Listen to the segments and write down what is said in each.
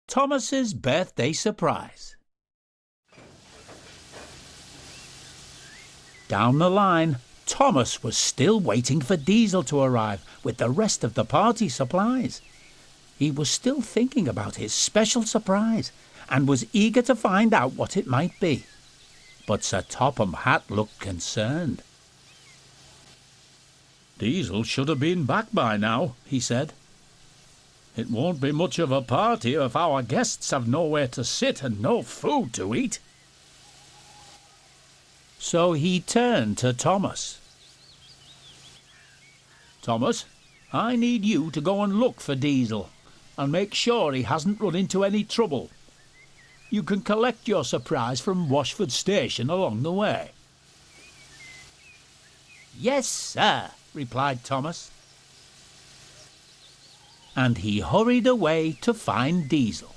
Thomas's birthday surprise. Down the line, Thomas was still waiting for Diesel to arrive with the rest of the party supplies. He was still thinking about his special surprise and was eager to find out what it might be. But Sir Topham Hatt looked concerned. "Diesel should have been back by now," he said. "It won't be much of a party if our guests have nowhere to sit and no food to eat." So he turned to Thomas. "Thomas, I need you to go and look for Diesel and make sure he hasn't run into any trouble. You can collect your surprise from Washford Station along the way." "Yes, sir," replied Thomas. And he hurried away to find Diesel.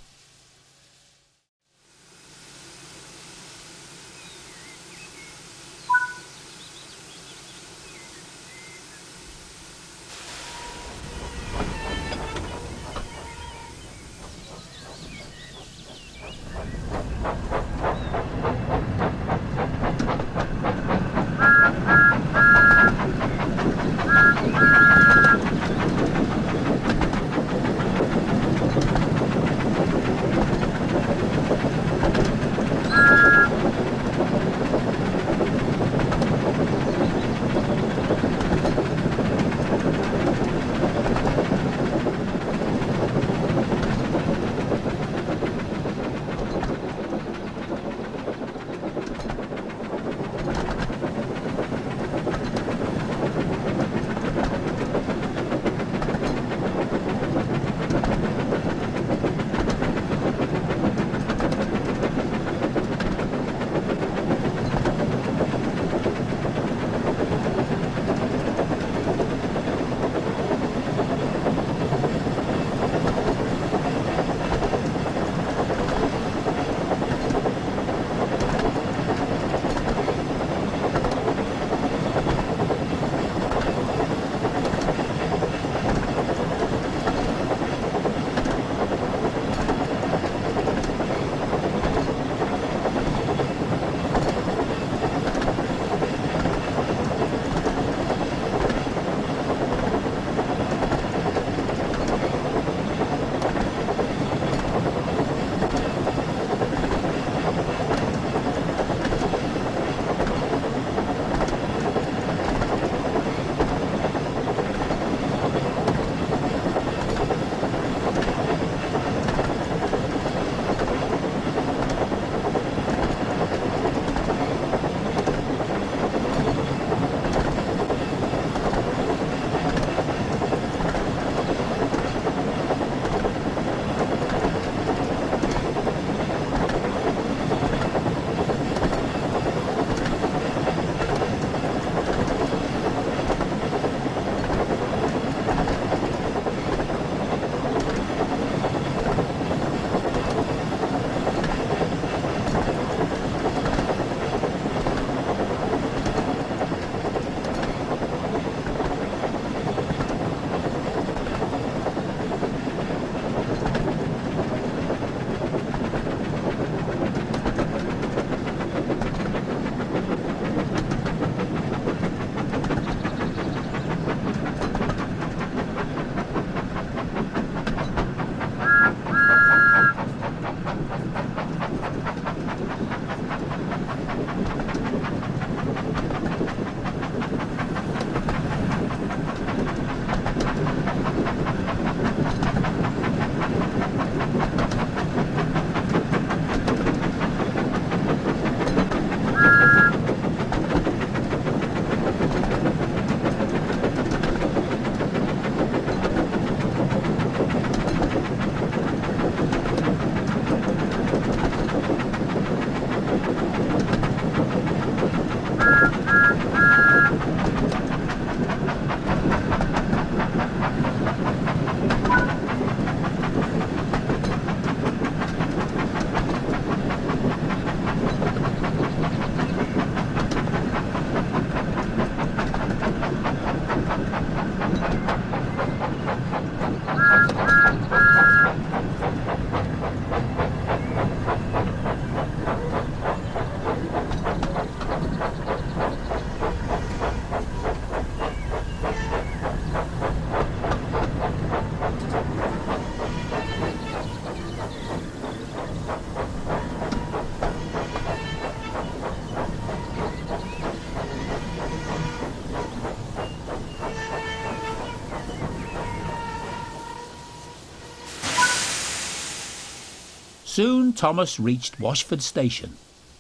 Soon Thomas reached Washford Station,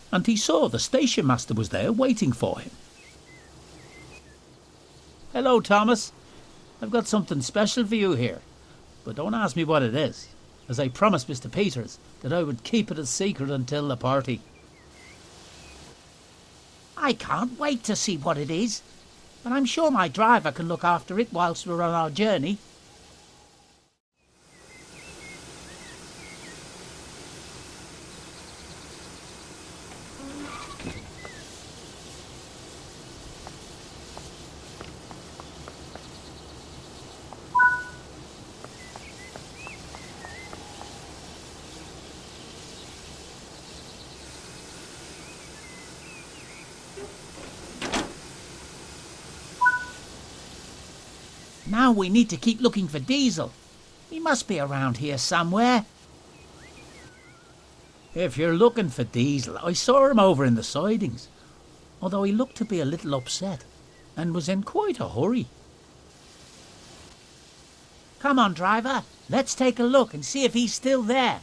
and he saw the station master was there waiting for him. "Hello, Thomas. I've got something special for you here, but don't ask me what it is, as I promised Mr. Peters that I would keep it a secret until the party." I can't wait to see what it is, but I'm sure my driver can look after it whilst we're on our journey. Now we need to keep looking for Diesel. He must be around here somewhere. If you're looking for Diesel, I saw him over in the sidings, although he looked to be a little upset and was in quite a hurry. Come on, driver. Let's take a look and see if he's still there.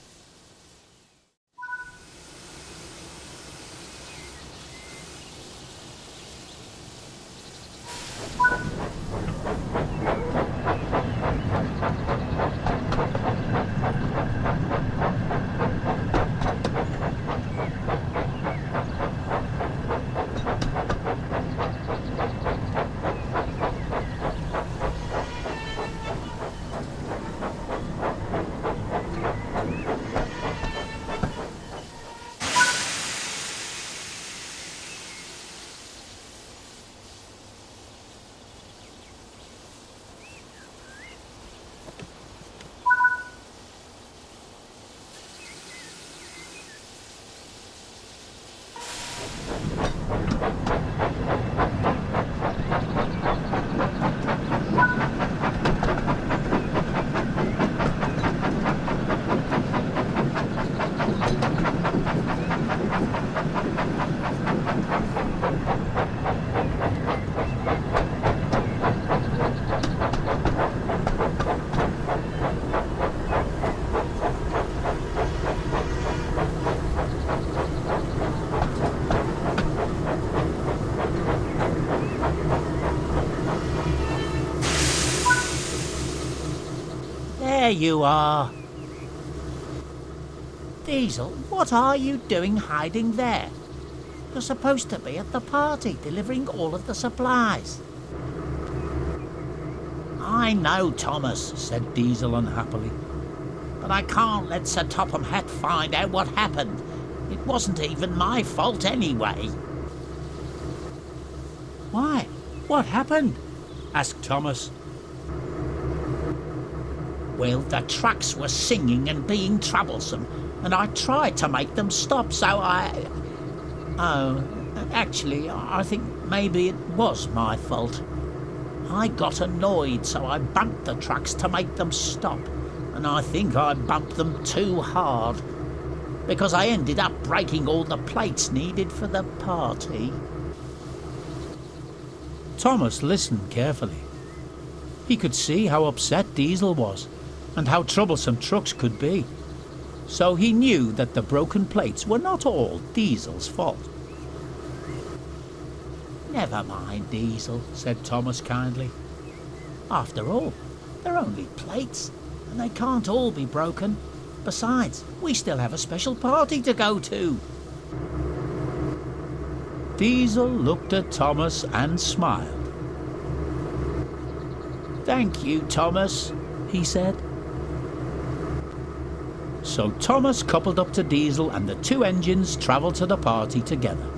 There you are. Diesel, what are you doing hiding there? You're supposed to be at the party delivering all of the supplies. "I know, Thomas," said Diesel unhappily, "but I can't let Sir Topham Hatt find out what happened. It wasn't even my fault anyway." Why? What happened? asked Thomas. Well, the trucks were singing and being troublesome, and I tried to make them stop, so Oh, actually, I think maybe it was my fault. I got annoyed, so I bumped the trucks to make them stop, and I think I bumped them too hard, because I ended up breaking all the plates needed for the party. Thomas listened carefully. He could see how upset Diesel was, and how troublesome trucks could be. So he knew that the broken plates were not all Diesel's fault. Never mind, Diesel, said Thomas kindly. After all, they're only plates, and they can't all be broken. Besides, we still have a special party to go to. Diesel looked at Thomas and smiled. "Thank you, Thomas," he said. So Thomas coupled up to Diesel, and the two engines travelled to the party together.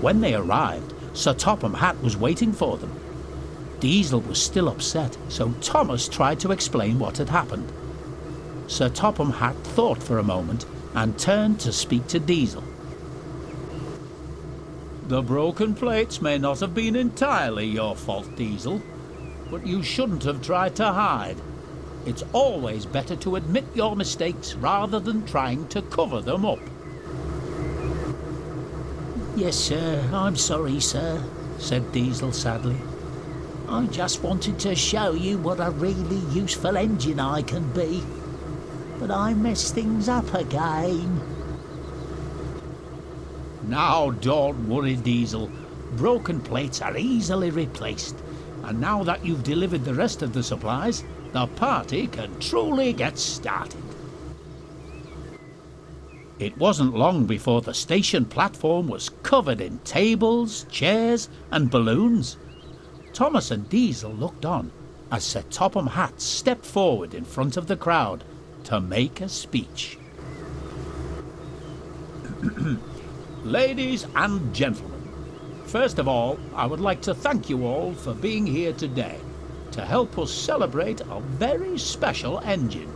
When they arrived, Sir Topham Hatt was waiting for them. Diesel was still upset, so Thomas tried to explain what had happened. Sir Topham Hatt thought for a moment and turned to speak to Diesel. "The broken plates may not have been entirely your fault, Diesel, but you shouldn't have tried to hide. It's always better to admit your mistakes rather than trying to cover them up." "Yes, sir, I'm sorry, sir," said Diesel sadly. "I just wanted to show you what a really useful engine I can be. But I messed things up again." "Now don't worry, Diesel. Broken plates are easily replaced, and now that you've delivered the rest of the supplies, the party can truly get started." It wasn't long before the station platform was covered in tables, chairs, and balloons. Thomas and Diesel looked on as Sir Topham Hatt stepped forward in front of the crowd to make a speech. "Ladies and gentlemen, first of all, I would like to thank you all for being here today to help us celebrate a very special engine.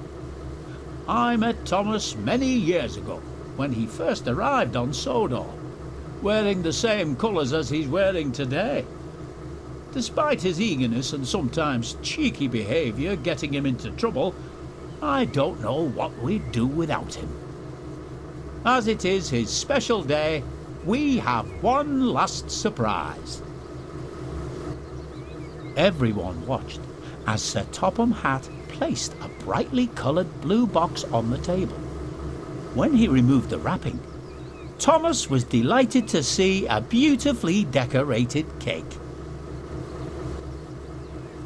I met Thomas many years ago when he first arrived on Sodor, wearing the same colours as he's wearing today. Despite his eagerness and sometimes cheeky behaviour getting him into trouble, I don't know what we'd do without him. As it is his special day, we have one last surprise." Everyone watched as Sir Topham Hatt placed a brightly coloured blue box on the table. When he removed the wrapping, Thomas was delighted to see a beautifully decorated cake.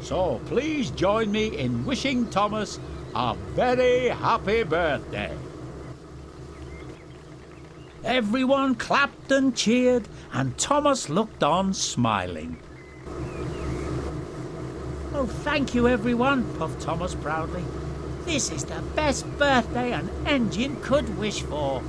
So please join me in wishing Thomas a very happy birthday. Everyone clapped and cheered, and Thomas looked on smiling. "Oh, thank you, everyone," puffed Thomas proudly. "This is the best birthday an engine could wish for."